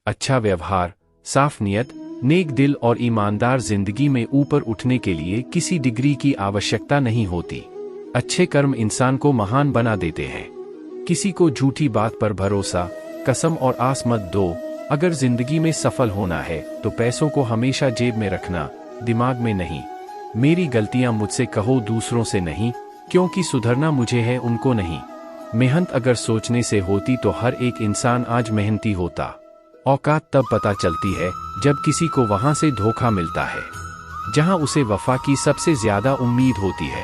अच्छा व्यवहार, साफ नियत, नेक दिल और ईमानदार जिंदगी में ऊपर उठने के लिए किसी डिग्री की आवश्यकता नहीं होती। अच्छे कर्म इंसान को महान बना देते हैं। किसी को झूठी बात पर भरोसा, कसम और आस मत दो। अगर जिंदगी में सफल होना है तो पैसों को हमेशा जेब में रखना, दिमाग में नहीं। मेरी गलतियां मुझसे कहो, दूसरों से नहीं, क्योंकि सुधरना मुझे है, उनको नहीं। मेहनत अगर सोचने से होती तो हर एक इंसान आज मेहनती होता। औकात तब पता चलती है जब किसी को वहां से धोखा मिलता है जहां उसे वफा की सबसे ज्यादा उम्मीद होती है।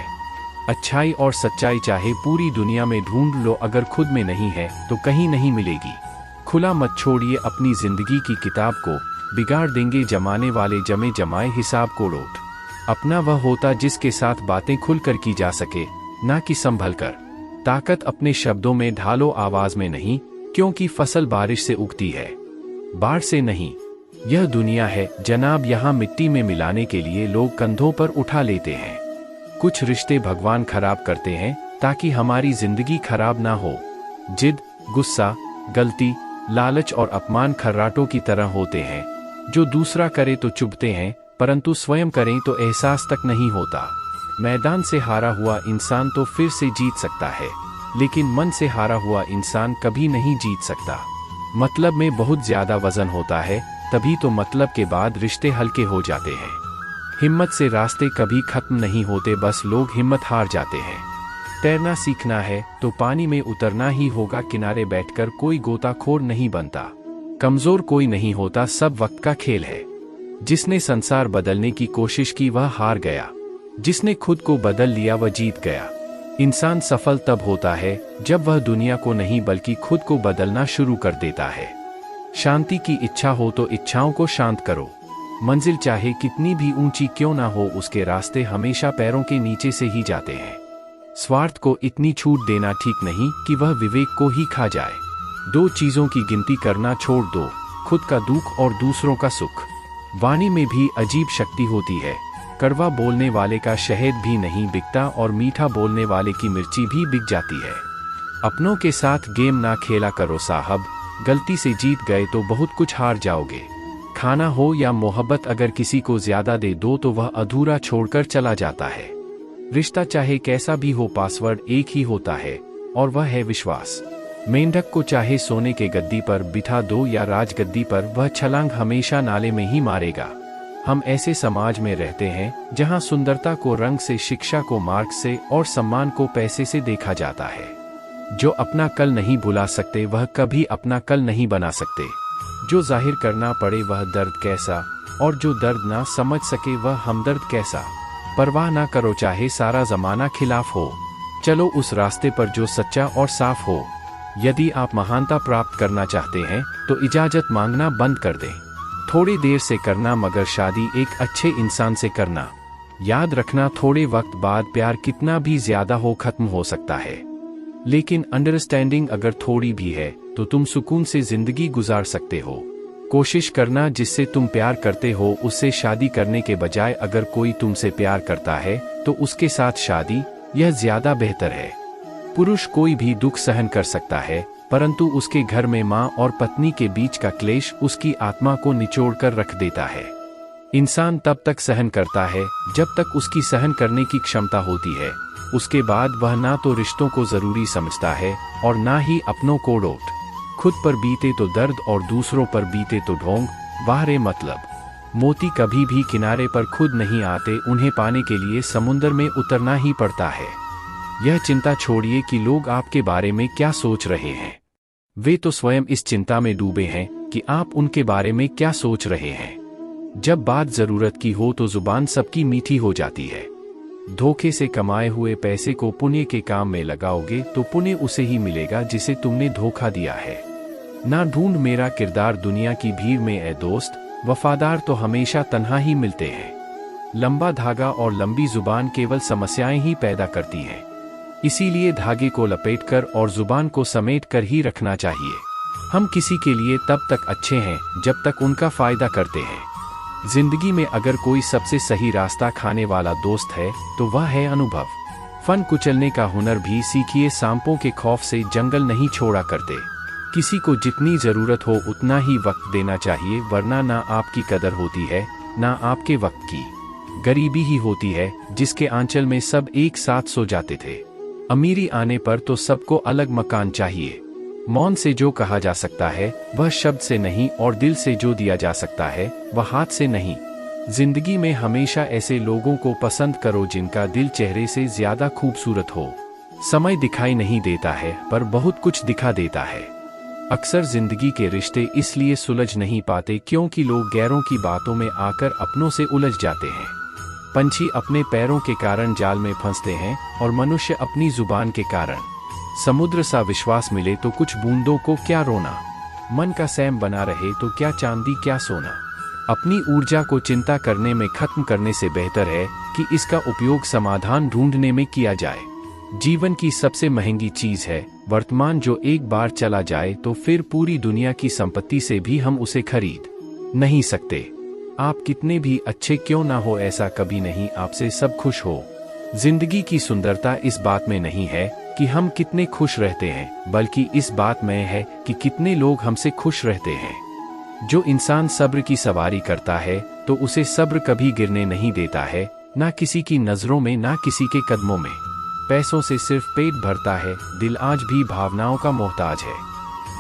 अच्छाई और सच्चाई चाहे पूरी दुनिया में ढूंढ लो, अगर खुद में नहीं है तो कहीं नहीं मिलेगी। खुला मत छोड़िए अपनी जिंदगी की किताब को, बिगाड़ देंगे जमाने वाले जमे जमाए हिसाब को लौट। अपना वह होता जिसके साथ बातें खुलकर की जा सके, ना कि संभल कर। ताकत अपने शब्दों में ढालो, आवाज में नहीं, क्योंकि फसल बारिश से उगती है, बाढ़ से नहीं। यह दुनिया है जनाब, यहाँ मिट्टी में मिलाने के लिए लोग कंधों पर उठा लेते हैं। कुछ रिश्ते भगवान खराब करते हैं ताकि हमारी जिंदगी खराब ना हो। जिद, गुस्सा, गलती, लालच और अपमान खर्राटों की तरह होते हैं जो दूसरा करे तो चुभते हैं, परंतु स्वयं करें तो एहसास तक नहीं होता। मैदान से हारा हुआ इंसान तो फिर से जीत सकता है, लेकिन मन से हारा हुआ इंसान कभी नहीं जीत सकता। मतलब में बहुत ज्यादा वजन होता है, तभी तो मतलब के बाद रिश्ते हल्के हो जाते हैं। हिम्मत से रास्ते कभी खत्म नहीं होते, बस लोग हिम्मत हार जाते हैं। तैरना सीखना है तो पानी में उतरना ही होगा, किनारे बैठकर कोई गोताखोर नहीं बनता। कमजोर कोई नहीं होता, सब वक्त का खेल है। जिसने संसार बदलने की कोशिश की वह हार गया, जिसने खुद को बदल लिया वह जीत गया। इंसान सफल तब होता है जब वह दुनिया को नहीं बल्कि खुद को बदलना शुरू कर देता है। शांति की इच्छा हो तो इच्छाओं को शांत करो। मंजिल चाहे कितनी भी ऊंची क्यों ना हो, उसके रास्ते हमेशा पैरों के नीचे से ही जाते हैं। स्वार्थ को इतनी छूट देना ठीक नहीं कि वह विवेक को ही खा जाए। दो चीजों की गिनती करना छोड़ दो, खुद का दुख और दूसरों का सुख। वाणी में भी अजीब शक्ति होती है, कड़वा बोलने वाले का शहद भी नहीं बिकता और मीठा बोलने वाले की मिर्ची भी बिक जाती है। अपनों के साथ गेम ना खेला करो साहब, गलती से जीत गए तो बहुत कुछ हार जाओगे। खाना हो या मोहब्बत, अगर किसी को ज्यादा दे दो तो वह अधूरा छोड़कर चला जाता है। रिश्ता चाहे कैसा भी हो, पासवर्ड एक ही होता है और वह है विश्वास। मेंढक को चाहे सोने के गद्दी पर बिठा दो या राजगद्दी पर, वह छलांग हमेशा नाले में ही मारेगा। हम ऐसे समाज में रहते हैं जहां सुंदरता को रंग से, शिक्षा को मार्ग से और सम्मान को पैसे से देखा जाता है। जो अपना कल नहीं भुला सकते वह कभी अपना कल नहीं बना सकते। जो जाहिर करना पड़े वह दर्द कैसा, और जो दर्द ना समझ सके वह हमदर्द कैसा। परवाह ना करो चाहे सारा जमाना खिलाफ हो, चलो उस रास्ते पर जो सच्चा और साफ हो। यदि आप महानता प्राप्त करना चाहते हैं तो इजाजत मांगना बंद कर दें। थोड़ी देर से करना, मगर शादी एक अच्छे इंसान से करना। याद रखना, थोड़े वक्त बाद प्यार कितना भी ज्यादा हो खत्म हो सकता है, लेकिन अंडरस्टैंडिंग अगर थोड़ी भी है तो तुम सुकून से जिंदगी गुजार सकते हो। कोशिश करना जिससे तुम प्यार करते हो उससे शादी करने के बजाय अगर कोई तुमसे प्यार करता है तो उसके साथ शादी, यह ज्यादा बेहतर है। पुरुष कोई भी दुख सहन कर सकता है, परंतु उसके घर में माँ और पत्नी के बीच का क्लेश उसकी आत्मा को निचोड़कर रख देता है। इंसान तब तक सहन करता है जब तक उसकी सहन करने की क्षमता होती है, उसके बाद वह ना तो रिश्तों को जरूरी समझता है और ना ही अपनों को डोट। खुद पर बीते तो दर्द और दूसरों पर बीते तो ढोंग, बाहरे मतलब। मोती कभी भी किनारे पर खुद नहीं आते, उन्हें पाने के लिए समुंदर में उतरना ही पड़ता है। यह चिंता छोड़िए कि लोग आपके बारे में क्या सोच रहे हैं, वे तो स्वयं इस चिंता में डूबे हैं कि आप उनके बारे में क्या सोच रहे हैं। जब बात जरूरत की हो तो जुबान सबकी मीठी हो जाती है। धोखे से कमाए हुए पैसे को पुण्य के काम में लगाओगे तो पुण्य उसे ही मिलेगा जिसे तुमने धोखा दिया है। ना ढूंढ मेरा किरदार दुनिया की भीड़ में ए दोस्त, वफादार तो हमेशा तन्हा ही मिलते हैं। लंबा धागा और लंबी जुबान केवल समस्याएं ही पैदा करती हैं। इसीलिए धागे को लपेटकर और जुबान को समेट कर ही रखना चाहिए। हम किसी के लिए तब तक अच्छे हैं जब तक उनका फायदा करते हैं। जिंदगी में अगर कोई सबसे सही रास्ता खाने वाला दोस्त है तो वह है अनुभव। फन कुचलने का हुनर भी सीखिए, सांपों के खौफ से जंगल नहीं छोड़ा करते। किसी को जितनी जरूरत हो उतना ही वक्त देना चाहिए, वरना ना आपकी कदर होती है ना आपके वक्त की। गरीबी ही होती है जिसके आंचल में सब एक साथ सो जाते थे। अमीरी आने पर तो सबको अलग मकान चाहिए। मौन से जो कहा जा सकता है वह शब्द से नहीं, और दिल से जो दिया जा सकता है वह हाथ से नहीं। जिंदगी में हमेशा ऐसे लोगों को पसंद करो जिनका दिल चेहरे से ज्यादा खूबसूरत हो। समय दिखाई नहीं देता है पर बहुत कुछ दिखा देता है। अक्सर जिंदगी के रिश्ते इसलिए सुलझ नहीं पाते क्योंकि लोग गैरों की बातों में आकर अपनों से उलझ जाते हैं। पंछी अपने पैरों के कारण जाल में फंसते हैं और मनुष्य अपनी जुबान के कारण। समुद्र सा विश्वास मिले तो कुछ बूंदों को क्या रोना, मन का सैम बना रहे तो क्या चांदी क्या सोना। अपनी ऊर्जा को चिंता करने में खत्म करने से बेहतर है कि इसका उपयोग समाधान ढूंढने में किया जाए। जीवन की सबसे महंगी चीज है वर्तमान, जो एक बार चला जाए तो फिर पूरी दुनिया की संपत्ति से भी हम उसे खरीद नहीं सकते। आप कितने भी अच्छे क्यों ना हो, ऐसा कभी नहीं आपसे सब खुश हो। जिंदगी की सुंदरता इस बात में नहीं है कि हम कितने खुश रहते हैं, बल्कि इस बात में है कि कितने लोग हमसे खुश रहते हैं। जो इंसान सब्र की सवारी करता है तो उसे सब्र कभी गिरने नहीं देता है, ना किसी की नजरों में ना किसी के कदमों में। पैसों से सिर्फ पेट भरता है, दिल आज भी भावनाओं का मोहताज है।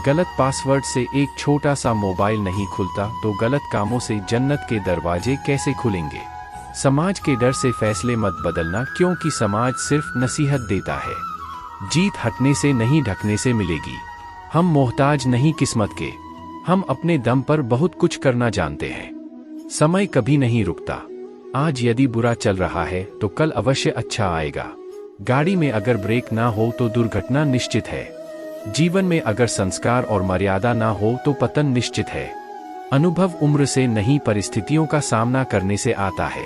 गलत पासवर्ड से एक छोटा सा मोबाइल नहीं खुलता, तो गलत कामों से जन्नत के दरवाजे कैसे खुलेंगे। समाज के डर से फैसले मत बदलना, क्योंकि समाज सिर्फ नसीहत देता है। जीत हटने से नहीं ढकने से मिलेगी। हम मोहताज नहीं किस्मत के, हम अपने दम पर बहुत कुछ करना जानते हैं। समय कभी नहीं रुकता। आज यदि बुरा चल रहा है तो कल अवश्य अच्छा आएगा। गाड़ी में अगर ब्रेक ना हो तो दुर्घटना निश्चित है। जीवन में अगर संस्कार और मर्यादा ना हो तो पतन निश्चित है। अनुभव उम्र से नहीं परिस्थितियों का सामना करने से आता है।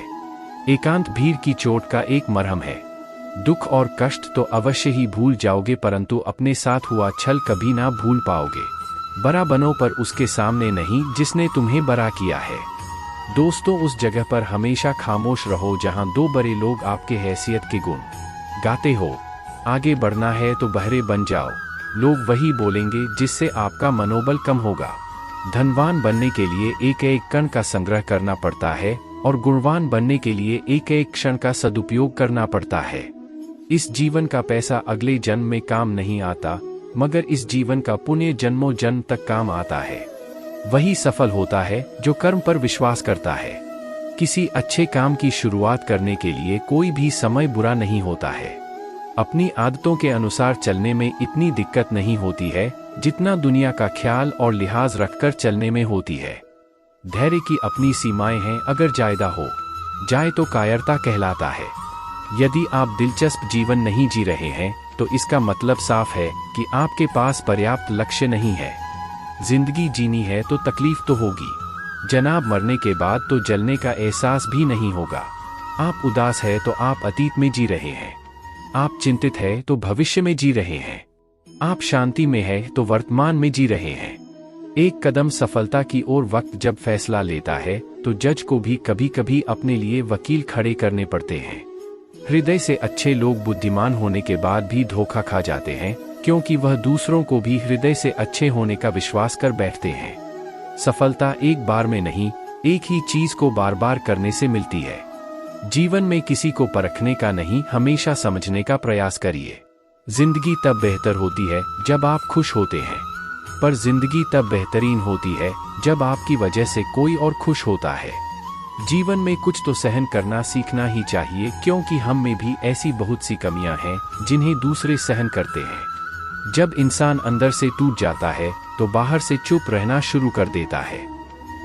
एकांत भीड़ की चोट का एक मरहम है। दुख और कष्ट तो अवश्य ही भूल जाओगे, परंतु अपने साथ हुआ छल कभी ना भूल पाओगे। बड़ा बनो पर उसके सामने नहीं जिसने तुम्हें बड़ा किया है। दोस्तों, उस जगह पर हमेशा खामोश रहो जहां दो बड़े लोग आपके हैसियत के गुण गाते हो। आगे बढ़ना है तो बहरे बन जाओ, लोग वही बोलेंगे जिससे आपका मनोबल कम होगा। धनवान बनने के लिए एक एक कण का संग्रह करना पड़ता है और गुणवान बनने के लिए एक एक क्षण का सदुपयोग करना पड़ता है। इस जीवन का पैसा अगले जन्म में काम नहीं आता, मगर इस जीवन का पुण्य जन्मों जन्म तक काम आता है। वही सफल होता है जो कर्म पर विश्वास करता है। किसी अच्छे काम की शुरुआत करने के लिए कोई भी समय बुरा नहीं होता है। अपनी आदतों के अनुसार चलने में इतनी दिक्कत नहीं होती है जितना दुनिया का ख्याल और लिहाज रखकर चलने में होती है। धैर्य की अपनी सीमाएं हैं, अगर जायदा हो जाए तो कायरता कहलाता है। यदि आप दिलचस्प जीवन नहीं जी रहे हैं तो इसका मतलब साफ है कि आपके पास पर्याप्त लक्ष्य नहीं है। जिंदगी जीनी है तो तकलीफ तो होगी, जनाब मरने के बाद तो जलने का एहसास भी नहीं होगा। आप उदास है तो आप अतीत में जी रहे हैं, आप चिंतित है तो भविष्य में जी रहे हैं, आप शांति में है तो वर्तमान में जी रहे हैं। एक कदम सफलता की ओर वक्त जब फैसला लेता है तो जज को भी कभी कभी अपने लिए वकील खड़े करने पड़ते हैं। हृदय से अच्छे लोग बुद्धिमान होने के बाद भी धोखा खा जाते हैं, क्योंकि वह दूसरों को भी हृदय से अच्छे होने का विश्वास कर बैठते हैं। सफलता एक बार में नहीं, एक ही चीज को बार बार करने से मिलती है। जीवन में किसी को परखने का नहीं, हमेशा समझने का प्रयास करिए। जिंदगी तब बेहतर होती है जब आप खुश होते हैं, पर जिंदगी तब बेहतरीन होती है जब आपकी वजह से कोई और खुश होता है। जीवन में कुछ तो सहन करना सीखना ही चाहिए, क्योंकि हम में भी ऐसी बहुत सी कमियां हैं जिन्हें दूसरे सहन करते हैं। जब इंसान अंदर से टूट जाता है तो बाहर से चुप रहना शुरू कर देता है।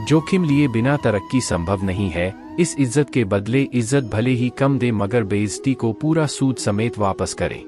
जोखिम लिए बिना तरक्की संभव नहीं है। इस इज्जत के बदले इज्जत भले ही कम दे, मगर बेइज्जती को पूरा सूद समेत वापस करें।